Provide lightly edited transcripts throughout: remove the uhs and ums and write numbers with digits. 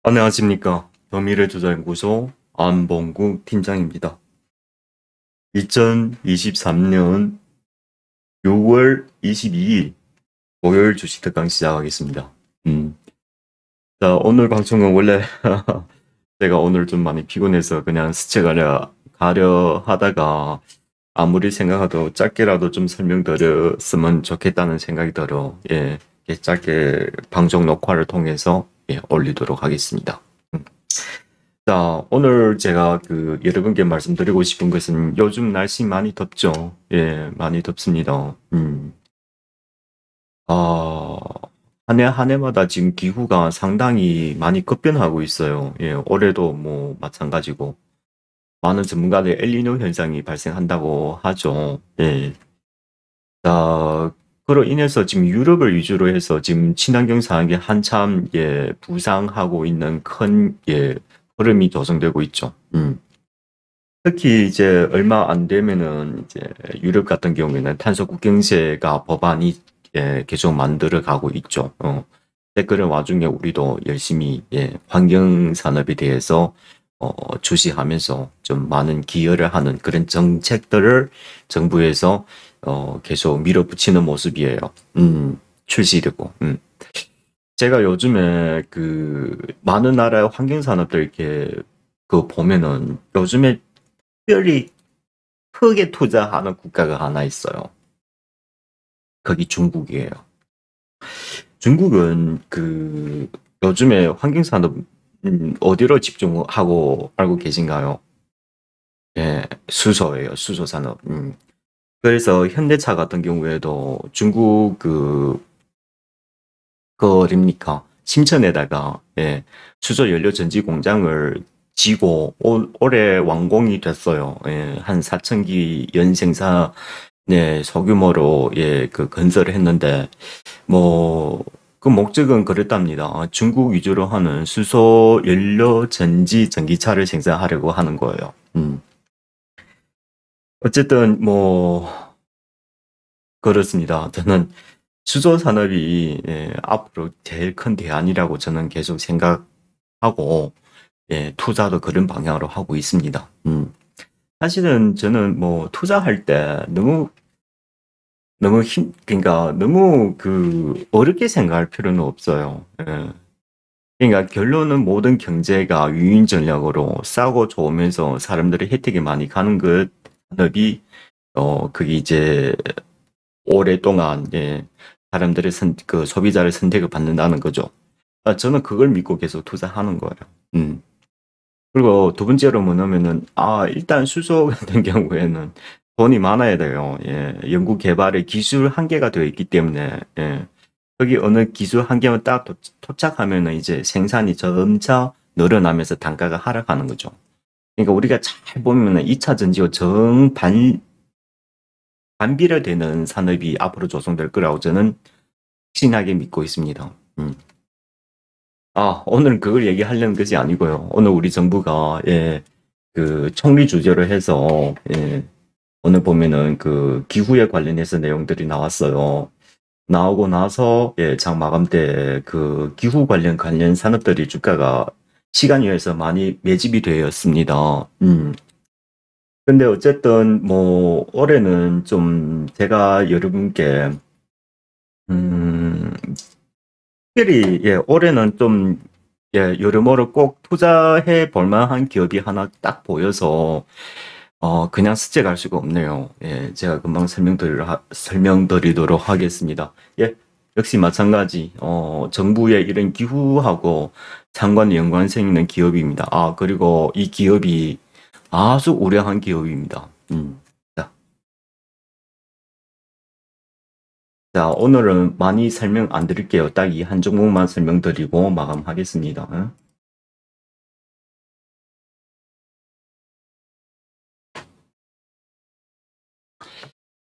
안녕하십니까. 더미래투자연구소 안봉국 팀장입니다. 2023년 6월 22일 목요일 주식 특강 시작하겠습니다. 자, 오늘 방송은 원래 제가 오늘 좀 많이 피곤해서 그냥 가려 하다가 아무리 생각해도 짧게라도 좀 설명드렸으면 좋겠다는 생각이 들어 짧게 방송 녹화를 통해서 올리도록 하겠습니다. 자, 오늘 제가 여러분께 말씀드리고 싶은 것은 요즘 날씨 많이 덥죠. 많이 덥습니다. 한 해마다 지금 기후가 상당히 많이 급변하고 있어요. 올해도 뭐 마찬가지고 많은 전문가들 엘니뇨 현상이 발생한다고 하죠. 자, 그로 인해서 지금 유럽을 위주로 해서 지금 친환경 산업이 한참 부상하고 있는 큰 흐름이 조성되고 있죠. 특히 이제 얼마 안 되면은 이제 유럽 같은 경우에는 탄소 국경세가 법안이 계속 만들어 가고 있죠. 그런 와중에 우리도 열심히 환경 산업에 대해서 주시하면서 좀 많은 기여를 하는 그런 정책들을 정부에서 계속 밀어붙이는 모습이에요. 출시되고. 제가 요즘에 많은 나라의 환경 산업들 이렇게 보면은 요즘에 특별히 크게 투자하는 국가가 하나 있어요. 거기 중국이에요. 중국은 요즘에 환경 산업 어디로 집중하고 알고 계신가요? 수소예요. 수소 산업. 그래서 현대차 같은 경우에도 중국 어딥니까? 심천에다가 수소 연료 전지 공장을 지고 올해 완공이 됐어요. 한 4,000기 연생산 소규모로 건설을 했는데 그 목적은 그랬답니다. 중국 위주로 하는 수소 연료 전지 전기차를 생산하려고 하는 거예요. 어쨌든 그렇습니다. 저는 수소 산업이 앞으로 제일 큰 대안이라고 저는 계속 생각하고 투자도 그런 방향으로 하고 있습니다. 사실은 저는 투자할 때 그러니까 너무 어렵게 생각할 필요는 없어요. 그러니까 결론은 모든 경제가 유인 전략으로 싸고 좋으면서 사람들이 혜택이 많이 가는 것 산업이 그게 이제 오랫동안 사람들의 소비자를 선택을 받는다는 거죠. 저는 그걸 믿고 계속 투자하는 거예요. 그리고 두 번째로 뭐냐면은 일단 수소 같은 경우에는 돈이 많아야 돼요. 연구 개발의 기술 한계가 되어 있기 때문에 거기 어느 기술 한계만 딱 도착하면은 이제 생산이 점차 늘어나면서 단가가 하락하는 거죠. 그러니까 우리가 잘 보면은 2차 전지와 반비례되는 산업이 앞으로 조성될 거라고 저는 확신하게 믿고 있습니다. 오늘 그걸 얘기하려는 것이 아니고요. 오늘 우리 정부가 총리 주재로 해서 오늘 보면은 기후에 관련해서 내용들이 나왔어요. 나오고 나서 장 마감 때 기후 관련 산업들이 주가가 시간 이어서 많이 매집이 되었습니다. 근데 어쨌든 올해는 좀 제가 여러분께 특별히 올해는 좀 여러모로 꼭 투자해 볼 만한 기업이 하나 딱 보여서 그냥 스쳐갈 수가 없네요. 제가 금방 설명드리도록 하겠습니다. 역시 마찬가지 정부의 이런 기후하고 연관성 있는 기업입니다. 그리고 이 기업이 아주 우량한 기업입니다. 자, 오늘은 많이 설명 안 드릴게요. 딱 이 한 종목만 설명드리고 마감하겠습니다.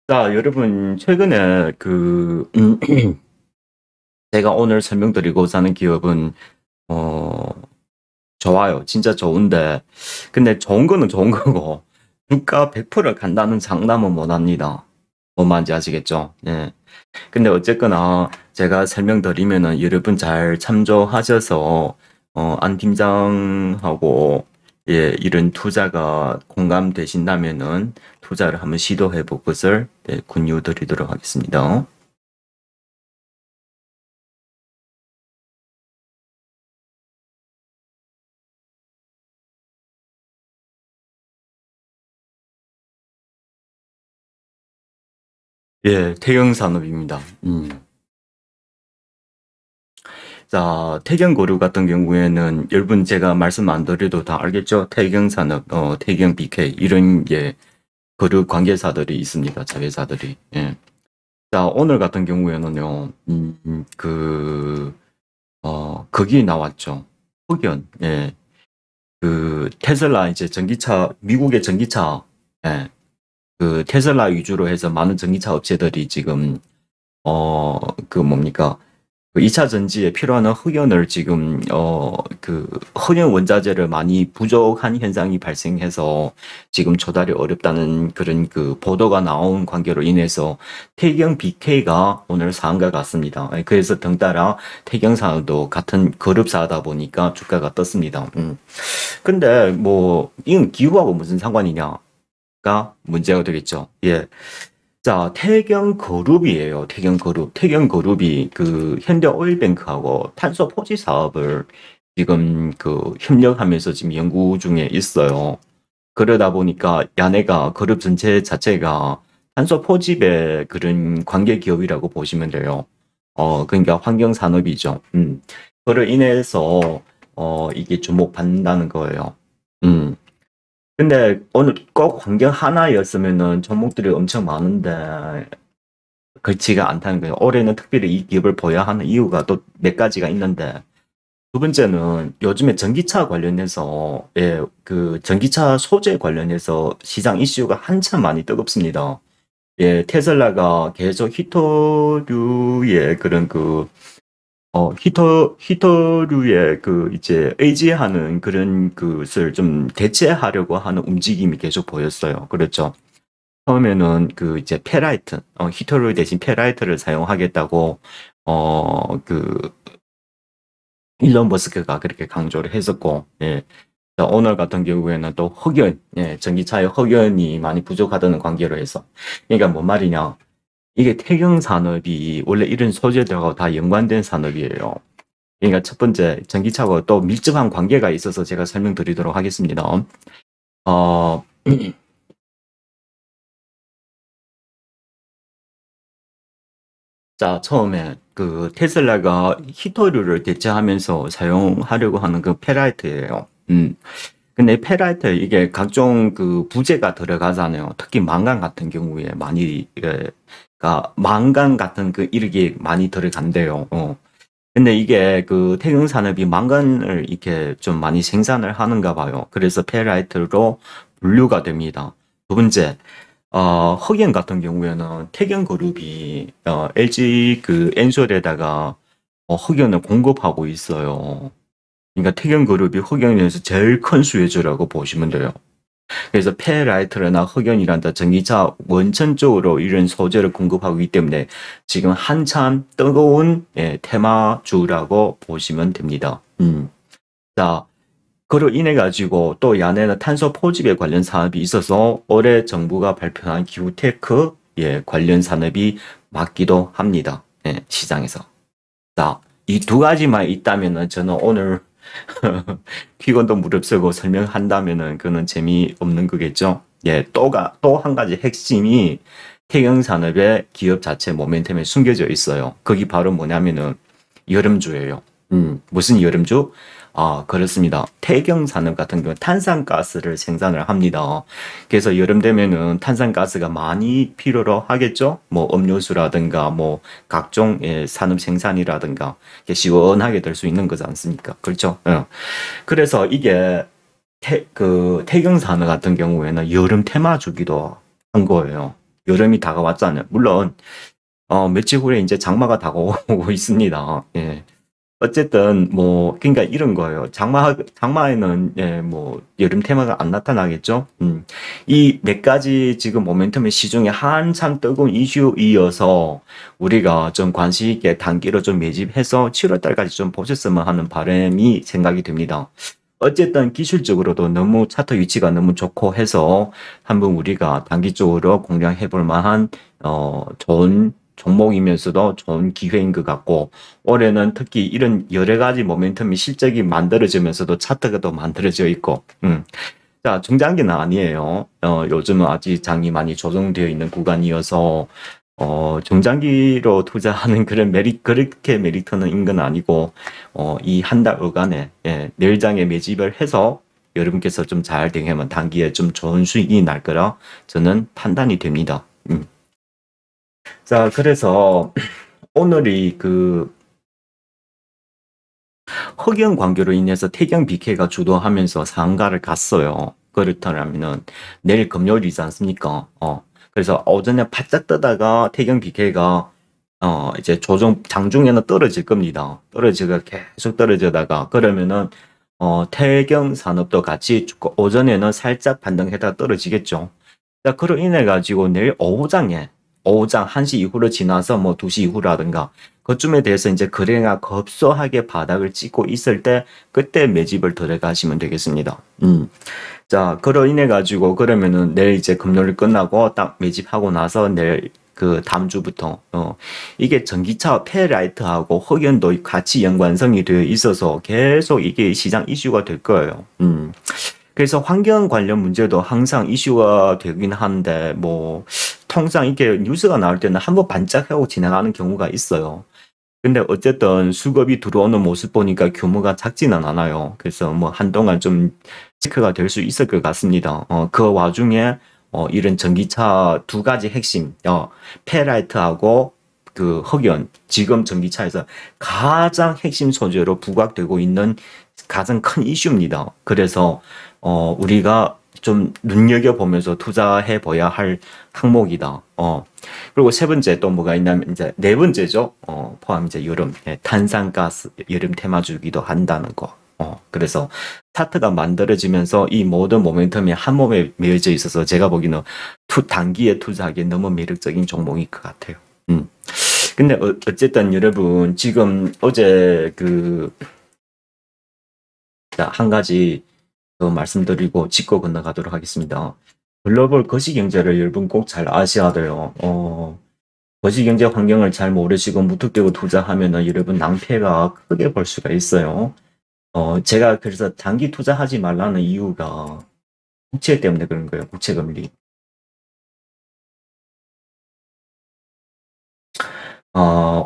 자, 여러분, 최근에 제가 오늘 설명드리고자 하는 기업은, 좋아요. 진짜 좋은데, 근데 좋은 거는 좋은 거고, 주가 100% 간다는 장담은 못 합니다. 뭔 말인지 아시겠죠? 근데 어쨌거나 제가 설명드리면은 여러분 잘 참조하셔서 안 팀장하고 예, 이런 투자가 공감되신다면은 투자를 한번 시도해 볼 것을 네, 권유드리도록 하겠습니다. 예, 태경산업입니다. 자, 태경거류 같은 경우에는 여러분 제가 말씀 안 드려도 다 알겠죠? 태경산업, 태경 BK 이런 예, 거류 관계사들이 있습니다. 자회사들이. 예. 자, 오늘 같은 경우에는요, 거기 나왔죠. 흑연, 예. 그 테슬라 이제 전기차, 미국의 전기차, 예. 그 테슬라 위주로 해서 많은 전기차 업체들이 지금, 그 뭡니까? 그 2차 전지에 필요한 흑연을 지금 그 흑연 원자재를 많이 부족한 현상이 발생해서 지금 조달이 어렵다는 그런 그 보도가 나온 관계로 인해서 태경 BK가 오늘 상한가 같습니다. 그래서 덩따라 태경사도 같은 그룹사다 보니까 주가가 떴습니다. 근데 뭐 이건 기후하고 무슨 상관이냐가 문제가 되겠죠. 예. 자, 태경그룹이에요. 태경그룹. 태경그룹이 그 현대오일뱅크하고 탄소 포지 사업을 지금 그 협력하면서 지금 연구 중에 있어요. 그러다 보니까 야네가 그룹 전체 자체가 탄소 포집의 그런 관계 기업이라고 보시면 돼요. 그러니까 환경 산업이죠. 그로 인해서 이게 주목받는다는 거예요. 근데 오늘 꼭 환경 하나였으면은 종목들이 엄청 많은데 그렇지가 않다는 거예요. 올해는 특별히 이 기업을 보야 하는 이유가 또 몇 가지가 있는데 두 번째는 요즘에 전기차 관련해서 예, 그 전기차 소재 관련해서 시장 이슈가 한참 많이 뜨겁습니다. 예, 테슬라가 계속 히토류의 그런 그 히터류의 그 이제 의지하는 그런 것을 좀 대체하려고 하는 움직임이 계속 보였어요. 그렇죠. 처음에는 그 이제 페라이트, 히터류 대신 페라이트를 사용하겠다고, 그, 일론 머스크가 그렇게 강조를 했었고, 예. 자, 오늘 같은 경우에는 또 흑연, 예, 전기차의 흑연이 많이 부족하다는 관계로 해서. 그러니까 뭔 말이냐. 이게 태경 산업이 원래 이런 소재들하고 다 연관된 산업이에요. 그러니까 첫 번째 전기차와 또 밀접한 관계가 있어서 제가 설명드리도록 하겠습니다. 어, 자, 처음에 그 테슬라가 히토류를 대체하면서 사용하려고 하는 그 페라이트예요. 근데 페라이트 이게 각종 그 부재가 들어가잖아요. 특히 망간 같은 경우에 많이 망간 같은 그 이렇게 많이 들어간대요. 근데 이게 그 태경 산업이 망간을 이렇게 좀 많이 생산을 하는가 봐요. 그래서 페라이트로 분류가 됩니다. 두 번째, 흑연 같은 경우에는 태경 그룹이 LG 그 엔솔에다가 흑연을 공급하고 있어요. 그러니까 태경 그룹이 흑연에서 제일 큰 수혜주라고 보시면 돼요. 그래서 페라이트나 흑연이란다 전기차 원천 적으로 이런 소재를 공급하고 있기 때문에 지금 한참 뜨거운 예, 테마주라고 보시면 됩니다. 자, 그로 인해 가지고 또 야네는 탄소 포집에 관련 산업이 있어서 올해 정부가 발표한 기후테크 예, 관련 산업이 맞기도 합니다. 예, 시장에서. 자, 이 두 가지만 있다면은 저는 오늘 피곤도 무릅쓰고 설명한다면은 그는 재미없는 거겠죠. 예, 또 한 가지 핵심이 태경산업의 기업 자체 모멘텀에 숨겨져 있어요. 거기 바로 뭐냐면은 여름주예요. 무슨 여름주? 그렇습니다. 태경산업 같은 경우는 탄산가스를 생산을 합니다. 그래서 여름 되면은 탄산가스가 많이 필요로 하겠죠? 뭐 음료수라든가 뭐 각종 산업 생산이라든가 시원하게 될 수 있는 거지 않습니까? 그렇죠? 그래서 이게 태경산업 같은 경우에는 여름 테마주기도 한 거예요. 여름이 다가왔잖아요. 물론 며칠 후에 이제 장마가 다가오고 있습니다. 예. 어쨌든 뭐 그러니까 이런 거예요. 장마에는 예, 뭐 여름 테마가 안 나타나겠죠. 이 몇 가지 지금 모멘텀의 시중에 한참 뜨거운 이슈이어서 우리가 좀 관심 있게 단기로 좀 매집해서 7월 달까지 좀 보셨으면 하는 바람이 생각이 듭니다. 어쨌든 기술적으로도 너무 차트 위치가 너무 좋고 해서 한번 우리가 단기적으로 공략해 볼 만한 좋은 종목이면서도 좋은 기회인 것 같고, 올해는 특히 이런 여러 가지 모멘텀이 실적이 만들어지면서도 차트가 또 만들어져 있고, 자, 중장기는 아니에요. 요즘은 아직 장이 많이 조정되어 있는 구간이어서, 중장기로 투자하는 그런 그렇게 메리트는 인건 아니고, 이 한 달간에, 예, 내일장에 매집을 해서 여러분께서 좀 잘 대응하면 단기에 좀 좋은 수익이 날 거라 저는 판단이 됩니다. 자, 그래서 오늘이 그 흑연 광교로 인해서 태경 BK가 주도하면서 상가를 갔어요. 그렇다면은 내일 금요일이지 않습니까? 그래서 오전에 바짝 뜨다가 태경 BK가 이제 장중에는 떨어질 겁니다. 떨어지가 계속 떨어지다가 그러면은 태경 산업도 같이 오전에는 살짝 반등했다가 떨어지겠죠. 자, 그로 인해 가지고 내일 오후장 1시 이후로 지나서 뭐 2시 이후라든가 그쯤에 대해서 이제 거래가 급소하게 바닥을 찍고 있을 때 그때 매집을 들어가시면 되겠습니다. 자, 그로 인해 가지고 그러면은 내일 이제 금요일 끝나고 딱 매집하고 나서 내일 그 다음 주부터 이게 전기차 페라이트하고 흑연도 같이 연관성이 되어 있어서 계속 이게 시장 이슈가 될 거예요. 그래서 환경 관련 문제도 항상 이슈가 되긴 하는데 뭐 통상 이렇게 뉴스가 나올 때는 한번 반짝하고 지나가는 경우가 있어요. 근데 어쨌든 수급이 들어오는 모습 보니까 규모가 작지는 않아요. 그래서 뭐 한동안 좀 체크가 될 수 있을 것 같습니다. 그 와중에 이런 전기차 두 가지 핵심, 페라이트하고 그 흑연, 지금 전기차에서 가장 핵심 소재로 부각되고 있는 가장 큰 이슈입니다. 그래서 우리가 좀 눈여겨보면서 투자해 봐야 할 항목이다. 그리고 세 번째 또 뭐가 있냐면 이제 네 번째죠. 포함 이제 여름 탄산가스 여름 테마주기도 한다는 거. 그래서 차트가 만들어지면서 이 모든 모멘텀이 한 몸에 매여져 있어서 제가 보기에는 단기에 투자하기에 너무 매력적인 종목일 것 같아요. 근데 어쨌든 여러분 지금 어제 한 가지 더 말씀드리고 짚고 건너가도록 하겠습니다. 글로벌 거시경제를 여러분 꼭 잘 아셔야 돼요. 거시경제 환경을 잘 모르시고 무턱대고 투자하면은 여러분 낭패가 크게 볼 수가 있어요. 제가 그래서 장기 투자하지 말라는 이유가 국채 때문에 그런 거예요. 국채 금리.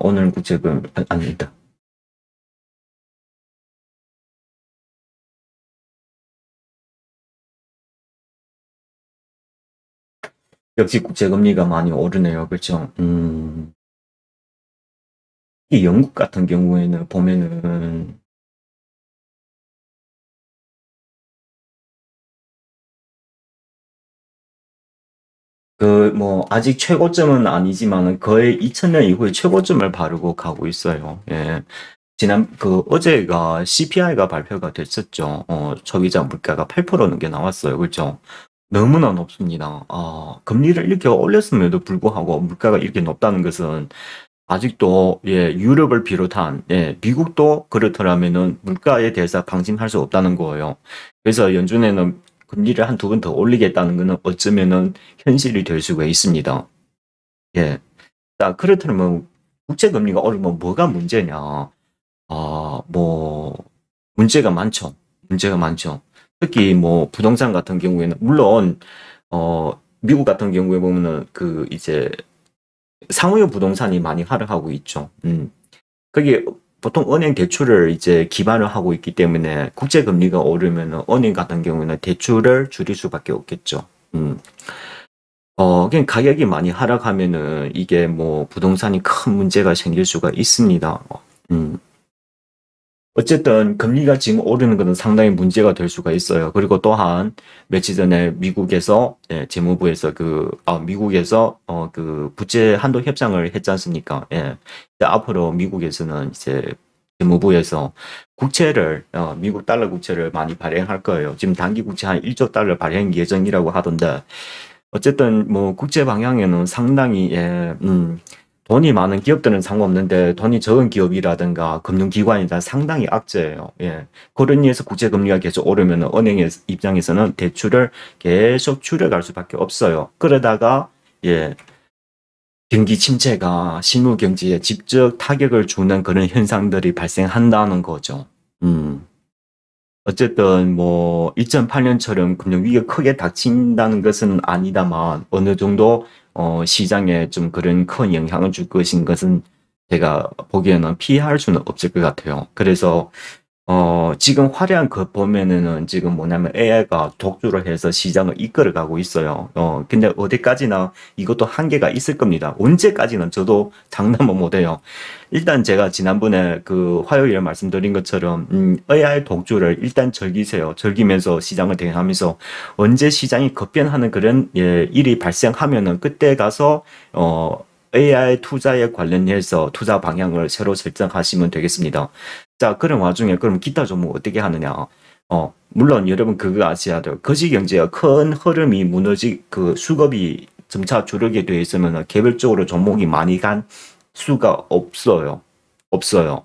오늘 국채금 아닙니다. 역시 국채 금리가 많이 오르네요. 그렇죠? 이 영국 같은 경우에는 보면은 뭐 아직 최고점은 아니지만은 거의 2000년 이후에 최고점을 바르고 가고 있어요. 예. 어제가 CPI가 발표가 됐었죠. 소비자 물가가 8% 넘게 나왔어요. 그렇죠? 너무나 높습니다. 금리를 이렇게 올렸음에도 불구하고 물가가 이렇게 높다는 것은 아직도 예, 유럽을 비롯한 예, 미국도 그렇더라면은 물가에 대해서 방심할 수 없다는 거예요. 그래서 연준에는 금리를 한 두 번 더 올리겠다는 것은 어쩌면은 현실이 될 수가 있습니다. 예. 자, 그렇다면 국채 금리가 오르면 뭐가 문제냐? 뭐 문제가 많죠. 문제가 많죠. 특히 뭐 부동산 같은 경우에는 물론 미국 같은 경우에 보면은 이제 상호형 부동산이 많이 하락하고 있죠. 그게 보통 은행 대출을 이제 기반을 하고 있기 때문에 국제 금리가 오르면 은행 같은 경우는 대출을 줄일 수밖에 없겠죠. 그냥 가격이 많이 하락하면은 이게 뭐 부동산이 큰 문제가 생길 수가 있습니다. 어쨌든 금리가 지금 오르는 것은 상당히 문제가 될 수가 있어요. 그리고 또한 며칠 전에 미국에서 예, 재무부에서 미국에서 부채 한도 협상을 했지 않습니까? 예. 앞으로 미국에서는 이제 재무부에서 국채를 미국 달러 국채를 많이 발행할 거예요. 지금 단기 국채 한 1조 달러 발행 예정이라고 하던데 어쨌든 뭐 국채 방향에는 상당히 돈이 많은 기업들은 상관없는데 돈이 적은 기업이라든가 금융기관이다 상당히 악재예요. 예. 그런 이유에서 국채 금리가 계속 오르면 은행의 입장에서는 대출을 계속 줄여갈 수밖에 없어요. 그러다가 예. 경기 침체가 실무 경제에 직접 타격을 주는 그런 현상들이 발생한다는 거죠. 어쨌든 뭐 2008년처럼 금융위기가 크게 닥친다는 것은 아니다만 어느 정도 시장에 좀 그런 큰 영향을 줄 것인 것은 제가 보기에는 피할 수는 없을 것 같아요. 그래서 지금 화려한 것 보면은 지금 뭐냐면 AI가 독주를 해서 시장을 이끌어 가고 있어요. 근데 어디까지나 이것도 한계가 있을 겁니다. 언제까지는 저도 장담은 못해요. 일단 제가 지난번에 그 화요일에 말씀드린 것처럼 AI 독주를 일단 즐기세요. 즐기면서 시장을 대응하면서 언제 시장이 급변하는 그런 일이 발생하면은 그때 가서 AI 투자에 관련해서 투자 방향을 새로 설정하시면 되겠습니다. 자, 그런 와중에 그럼 기타 종목 어떻게 하느냐? 물론 여러분 그거 아셔야 돼요. 거시경제가 큰 흐름이 그 수급이 점차 줄게 되어 있으면 개별적으로 종목이 많이 간 수가 없어요. 없어요.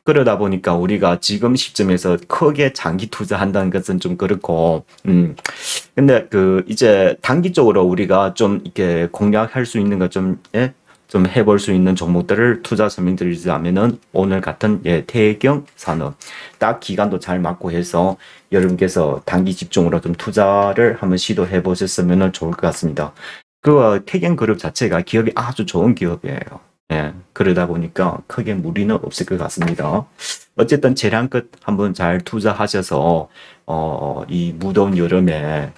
그러다 보니까 우리가 지금 시점에서 크게 장기 투자한다는 것은 좀 그렇고, 근데 이제 단기적으로 우리가 좀 이렇게 공략할 수 있는 것 좀 해볼 수 있는 종목들을 투자 설명드리자면은 오늘 같은 태경 산업 딱 기간도 잘 맞고 해서 여러분께서 단기 집중으로 좀 투자를 한번 시도해 보셨으면 좋을 것 같습니다. 그 태경 그룹 자체가 기업이 아주 좋은 기업이에요. 예, 그러다 보니까 크게 무리는 없을 것 같습니다. 어쨌든 재량껏 한번 잘 투자하셔서 이 무더운 여름에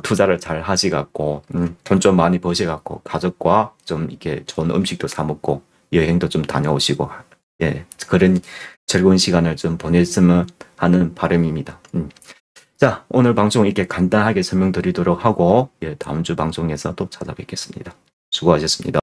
투자를 잘 하시갖고 돈 좀 많이 버셔갖고 가족과 좀 이렇게 좋은 음식도 사 먹고 여행도 좀 다녀오시고 그런 즐거운 시간을 좀 보냈으면 하는 바람입니다. 자, 오늘 방송 이렇게 간단하게 설명드리도록 하고 다음 주 방송에서 또 찾아뵙겠습니다. 수고하셨습니다.